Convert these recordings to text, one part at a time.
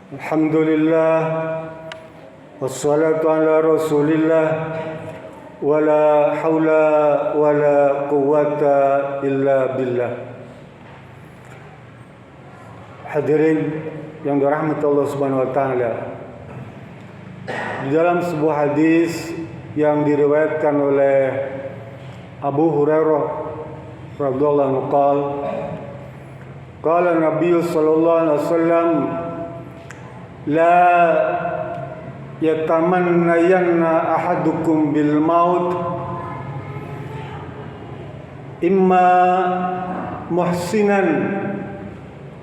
Alhamdulillah wassalatu ala rasulillah wala haula wala quwwata illa billah. Hadirin yang dirahmati Allah Subhanahu wa taala. Di dalam sebuah hadis yang diriwayatkan oleh Abu Hurairah radhiyallahu anhu qala Nabi sallallahu alaihi wasallam la yatamannayanna ahadukum bil maut imma muhsinan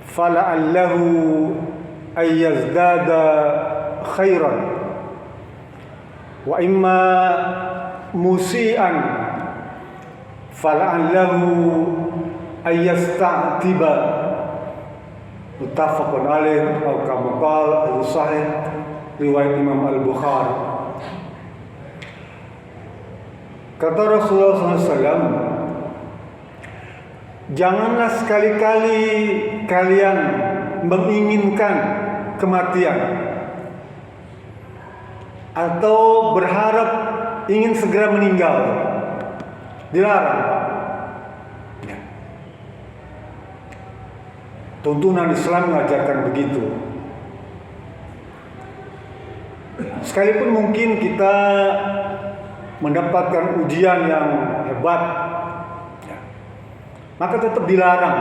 fala'allahu ayyazdada khairan wa imma musian fala'allahu ayyasta'tiba. Muttafaqun alaih atau kama qala al-sahih riwayat Imam Al-Bukhari. Kata Rasulullah SAW, janganlah sekali-kali kalian menginginkan kematian atau berharap ingin segera meninggal. Dilarang. Tuntunan Islam mengajarkan begitu. Sekalipun mungkin kita mendapatkan ujian yang hebat, maka tetap dilarang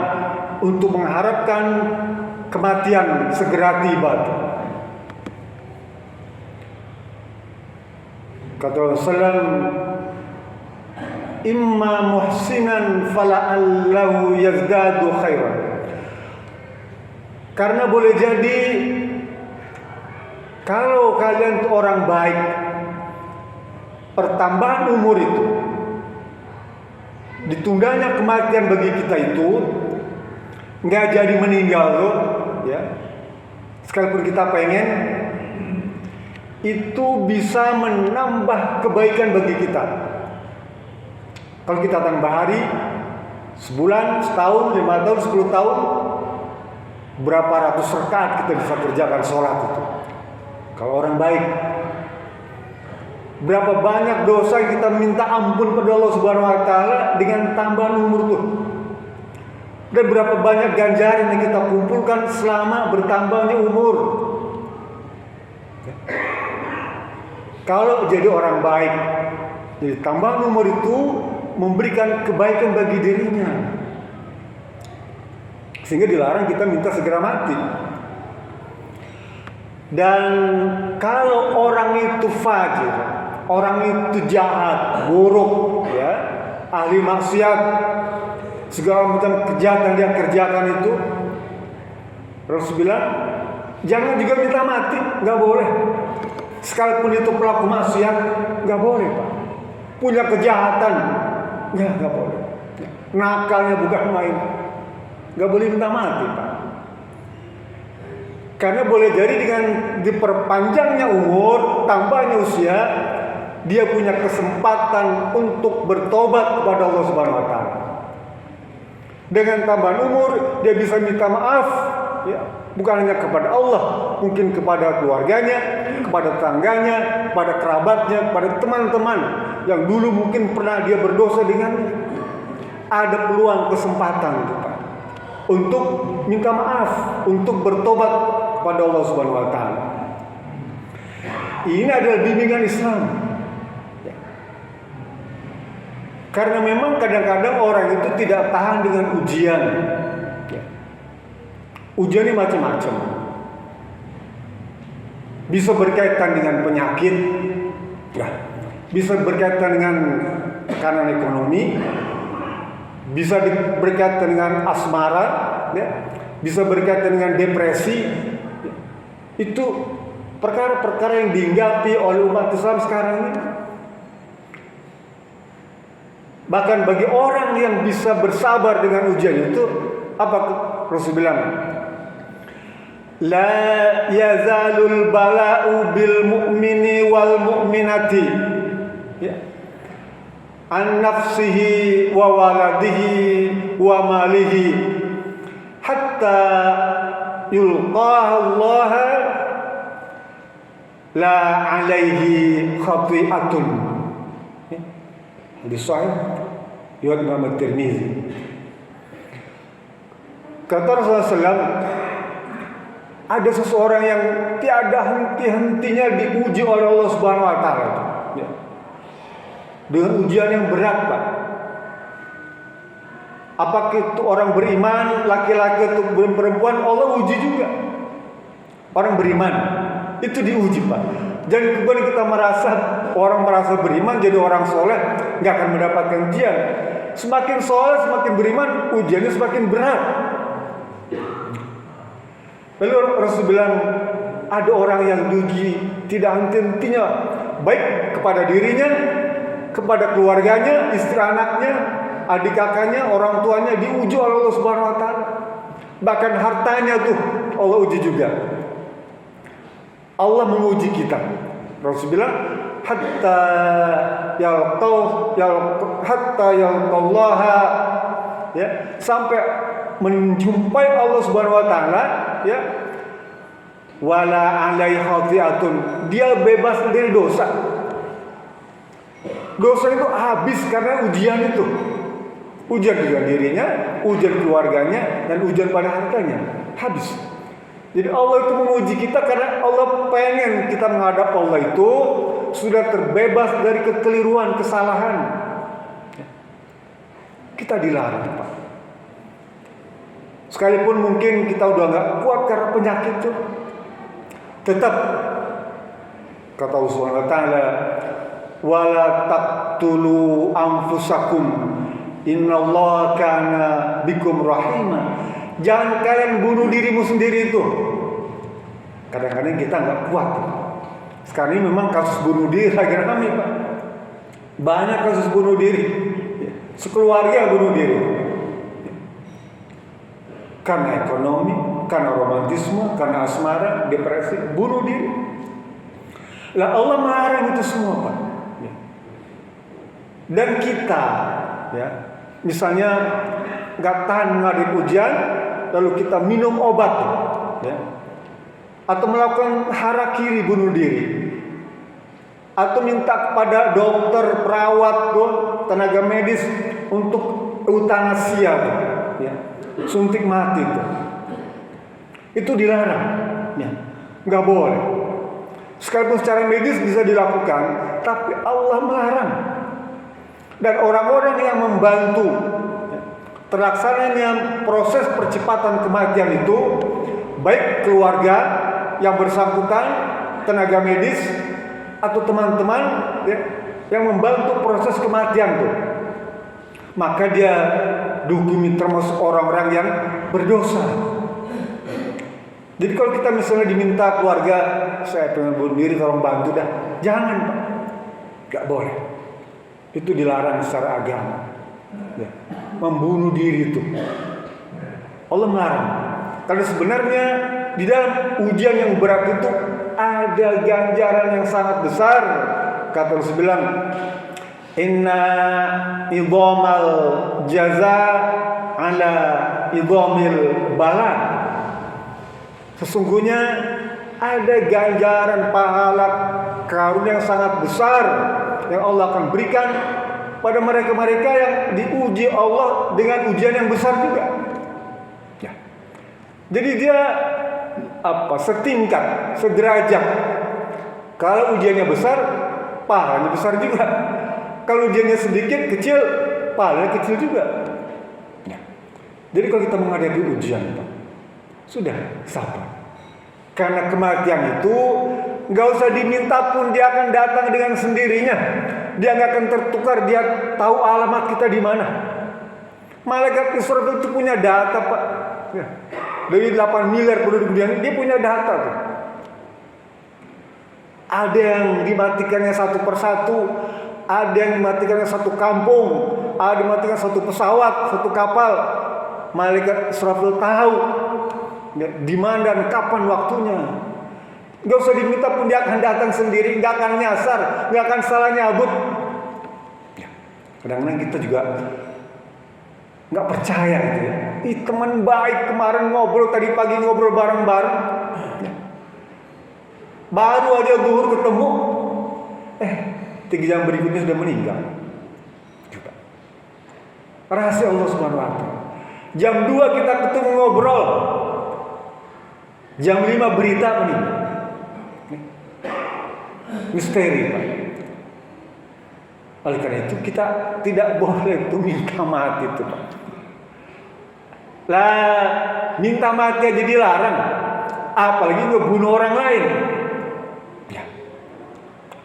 untuk mengharapkan kematian segera tiba. Kata Rasulullah, imma muhsinan fala'allahu yazdadu khairan. Karena boleh jadi kalau kalian itu orang baik, pertambahan umur itu, ditundanya kematian bagi kita itu nggak jadi meninggal loh, ya. Sekalipun kita pengen, itu bisa menambah kebaikan bagi kita. Kalau kita tambah hari, sebulan, setahun, 5 tahun, 10 tahun, berapa ratus rakaat kita bisa kerjakan sholat itu. Kalau orang baik, berapa banyak dosa yang kita minta ampun pada Allah Subhanahu wa taala dengan tambahan umur itu. Dan berapa banyak ganjaran yang kita kumpulkan selama bertambahnya umur. Kalau jadi orang baik, jadi tambahan umur itu memberikan kebaikan bagi dirinya, sehingga dilarang kita minta segera mati. Dan kalau orang itu fajir, orang itu jahat, buruk, ya, ahli maksiat, segala macam kejahatan dia kerjakan itu, Rasul bilang jangan juga minta mati, nggak boleh. Sekalipun itu pelaku maksiat, nggak boleh, Pak. Punya kejahatan, nggak boleh. Nakalnya bukan main, nggak boleh minta mati, Pak. Karena boleh jadi dengan diperpanjangnya umur, tambahnya usia, dia punya kesempatan untuk bertobat kepada Allah Subhanahu wa taala. Dengan tambahan umur, dia bisa minta maaf, ya, bukan hanya kepada Allah, mungkin kepada keluarganya, kepada tetangganya, kepada kerabatnya, kepada teman-teman yang dulu mungkin pernah dia berdosa dengannya. Ada peluang kesempatan, Pak, untuk minta maaf, untuk bertobat kepada Allah Subhanahu wa taala. Ini adalah bimbingan Islam. Karena memang kadang-kadang orang itu tidak tahan dengan ujian. Ujian ini macam-macam. Bisa berkaitan dengan penyakit, ya. Bisa berkaitan dengan tekanan ekonomi, bisa berkaitan dengan asmara, ya. Bisa berkaitan dengan depresi. Itu perkara-perkara yang dihinggapi oleh umat Islam sekarang ini. Bahkan bagi orang yang bisa bersabar dengan ujian itu, apa Rasul bilang? La yazalul bala'u bil mu'mini wal mu'minati, ya, an nafsihi wa waladihi wa malihi hatta yulqaha Allah la alaihi khati'atun. Hadis sahih riwayat Imam Tirmizi. Kata Rasulullah SAW, ada seseorang yang tiada henti-hentinya diuji oleh Allah Subhanahu wa taala. Ya. Dengan ujian yang berat, Pak. Apakah itu orang beriman, laki-laki atau perempuan, Allah uji juga. Orang beriman itu diuji, Pak. Jangan kemudian kita merasa beriman jadi orang soleh nggak akan mendapatkan ujian. Semakin soleh, semakin beriman, ujiannya semakin berat. Lalu Rasul bilang, ada orang yang diuji tidak henti-hentinya, baik kepada dirinya, kepada keluarganya, istri anaknya, adik kakaknya, orang tuanya, diuji oleh Allah Subhanahu wa taala. Bahkan hartanya tuh Allah uji juga. Allah menguji kita. Rasul bilang, hatta yalqallaha, ya, sampai menjumpai Allah Subhanahu wa taala, ya. Wala alaihi khati'atun, dia bebas dari dosa. Dosa itu habis karena ujian itu. Ujian dengan dirinya, ujian keluarganya, dan ujian pada hartanya. Habis. Jadi Allah itu menguji kita karena Allah pengen kita menghadap Allah itu sudah terbebas dari kekeliruan, kesalahan. Kita dilarang, Pak. Sekalipun mungkin kita udah gak kuat karena penyakit itu, tetap kata Allah Subhanahu wa taala, wala taqtulu anfusakum innallaha kana bikum rahima. Jangan kalian bunuh dirimu sendiri itu. Kadang-kadang kita nggak kuat. Sekarang ini memang kasus bunuh diri lagi ramai, Pak. Banyak kasus bunuh diri. Sekeluarga bunuh diri. Karena ekonomi, karena romantisme, karena asmara, depresi, bunuh diri. Lah Allah melarang itu semua, Pak. Dan kita, ya, misalnya nggak tahan menghadapi ujian, lalu kita minum obat, ya, atau melakukan harakiri bunuh diri, atau minta kepada dokter, perawat, tenaga medis untuk eutanasia, ya, suntik mati itu dilarang, ya, nggak boleh. Sekalipun secara medis bisa dilakukan, tapi Allah melarang. Dan orang-orang yang membantu terlaksananya proses percepatan kematian itu, baik keluarga yang bersangkutan, tenaga medis, atau teman-teman, ya, yang membantu proses kematian itu, maka dia dihukumi termasuk orang-orang yang berdosa. Jadi kalau kita misalnya diminta keluarga, saya pengen bunuh diri, tolong bantu dah, jangan, Pak, gak boleh. Itu dilarang secara agama, ya. Membunuh diri itu Allah melarang. Karena sebenarnya di dalam ujian yang berat itu ada ganjaran yang sangat besar. Kata Rasul bilang, inna idhamal jaza ala idhamil bala. Sesungguhnya ada ganjaran pahala karunia yang sangat besar yang Allah akan berikan pada mereka-mereka yang diuji Allah dengan ujian yang besar juga. Ya. Jadi dia setingkat, sederajat. Kalau ujiannya besar, pahalanya besar juga. Kalau ujiannya sedikit, kecil, pahalanya kecil juga. Ya. Jadi kalau kita menghadapi ujian, Pak, sudah sabar. Karena kematian itu nggak usah diminta pun dia akan datang dengan sendirinya. Dia nggak akan tertukar. Dia tahu alamat kita di mana. Malaikat Israfil itu punya data, Pak. Ya. Dari 8 miliar penduduk dunia, dia punya data tuh. Ada yang dimatikannya satu persatu, ada yang dimatikannya satu kampung, ada yang dimatikan satu pesawat, satu kapal. Malaikat Israfil tahu di mana dan kapan waktunya. Gak usah diminta pun dia akan datang sendiri, gak akan nyasar, gak akan salah nyabut. Ya. Kadang-kadang kita juga gak percaya gitu ya. Teman baik kemarin ngobrol, tadi pagi ngobrol bareng-bareng. Ya. Baru aja zuhur ketemu, 3 jam berikutnya sudah meninggal. Coba. Rahasia Allah Subhanahu wa Ta'ala. Jam 2 kita ketemu ngobrol, jam 5 berita meninggal. Misteri, Pak. Oleh karena itu kita tidak boleh tuh minta mati itu, Pak. Lah, minta mati aja dilarang, apalagi ngebunuh orang lain. Ya.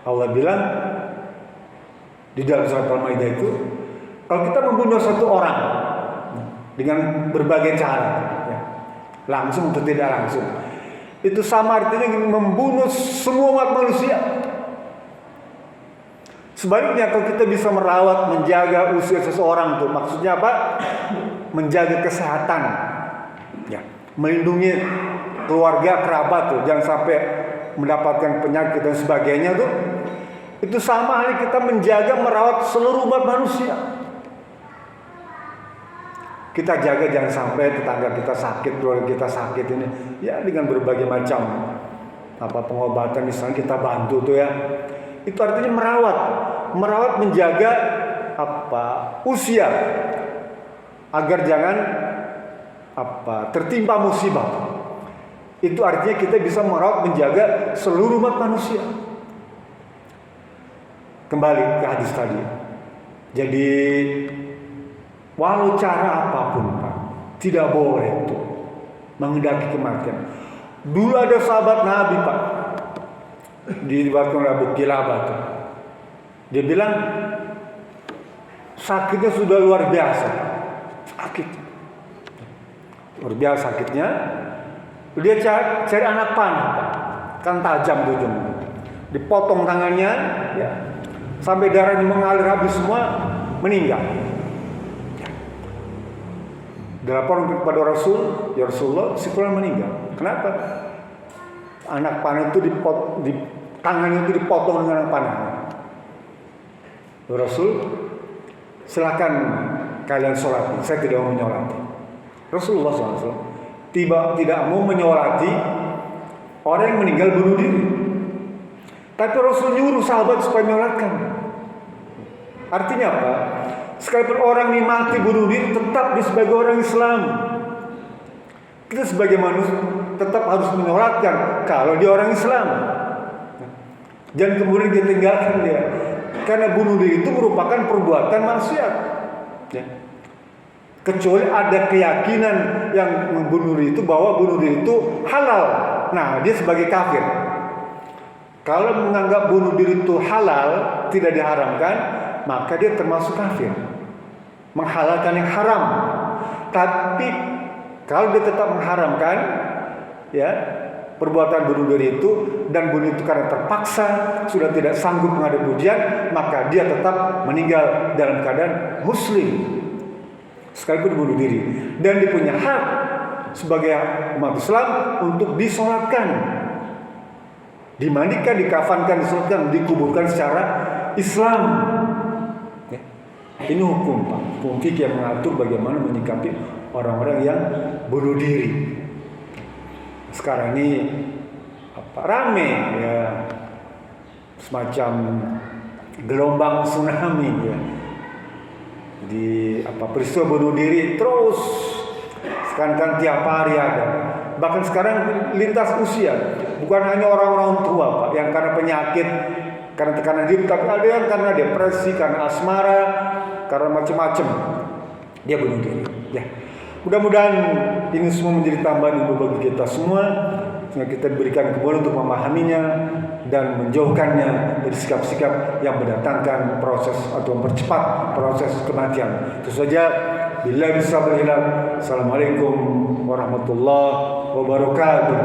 Allah bilang di dalam surat Al-Maidah itu, kalau kita membunuh satu orang dengan berbagai cara, ya, langsung atau tidak langsung, itu sama artinya membunuh semua umat manusia. Sebaliknya kalau kita bisa merawat, menjaga usia seseorang tuh, maksudnya apa? Menjaga kesehatan, ya, melindungi keluarga kerabat tuh, jangan sampai mendapatkan penyakit dan sebagainya tuh. Itu sama halnya kita menjaga, merawat seluruh umat manusia. Kita jaga jangan sampai tetangga kita sakit, keluarga kita sakit ini, ya dengan berbagai macam pengobatan misalnya kita bantu tuh ya. Itu artinya merawat menjaga usia agar jangan tertimpa musibah. Itu artinya kita bisa merawat menjaga seluruh umat manusia. Kembali ke hadis tadi. Jadi walau cara apapun, Pak, tidak boleh itu mengendaki kematian. Dulu ada sahabat Nabi, Pak, di waktu Abu Kilabah. Dia bilang sakitnya sudah luar biasa, sakit, luar biasa sakitnya. Dia cari anak panah, Pak, kan tajam ujungnya. Dipotong tangannya, ya, sampai darahnya mengalir habis semua, meninggal. Dilaporkan kepada Rasul, ya Rasulullah, si fulan meninggal. Kenapa? Anak panah itu tangannya itu dipotong dengan anak panah. Rasul, silakan kalian sholati. Saya tidak mau menyolati. Rasulullah SAW tidak mau menyolati orang yang meninggal bunuh diri. Tapi Rasul nyuruh sahabat supaya menyolatkan. Artinya apa? Sekalipun orang ini mati bunuh diri, tetap dia sebagai orang Islam. Kita sebagai manusia tetap harus menyolatkan kalau dia orang Islam. Jangan kemudian dia tinggalkan dia. Karena bunuh diri itu merupakan perbuatan maksiat. Ya. Kecuali ada keyakinan yang membunuh diri itu bahwa bunuh diri itu halal. Nah, dia sebagai kafir. Kalau menganggap bunuh diri itu halal, tidak diharamkan, maka dia termasuk kafir, menghalalkan yang haram. Tapi kalau dia tetap mengharamkan, ya, perbuatan bunuh diri itu, dan bunuh itu karena terpaksa, sudah tidak sanggup menghadapi ujian, maka dia tetap meninggal dalam keadaan muslim, sekalipun bunuh diri. Dan dia punya hak sebagai umat Islam untuk disolatkan, dimandikan, dikafankan, disolatkan, dikuburkan secara Islam. Ya. Ini hukum, Pak, hukum fikih yang mengatur bagaimana menyikapi orang-orang yang bunuh diri. Sekarang ini rame, ya, semacam gelombang tsunami, ya, di peristiwa bunuh diri terus sekarang tiap hari ada. Bahkan sekarang lintas usia, bukan hanya orang-orang tua, Pak, yang karena penyakit, karena tekanan hidup, tapi ada yang karena depresi, karena asmara, karena macam-macam dia bunuh diri. Ya. Mudah-mudahan ini semua menjadi tambahan ilmu bagi kita semua, sehingga kita diberikan kemudahan untuk memahaminya dan menjauhkannya dari sikap-sikap yang mendatangkan proses atau mempercepat proses kematian. Itu saja. Billahi bismillah. Assalamualaikum warahmatullahi wabarakatuh.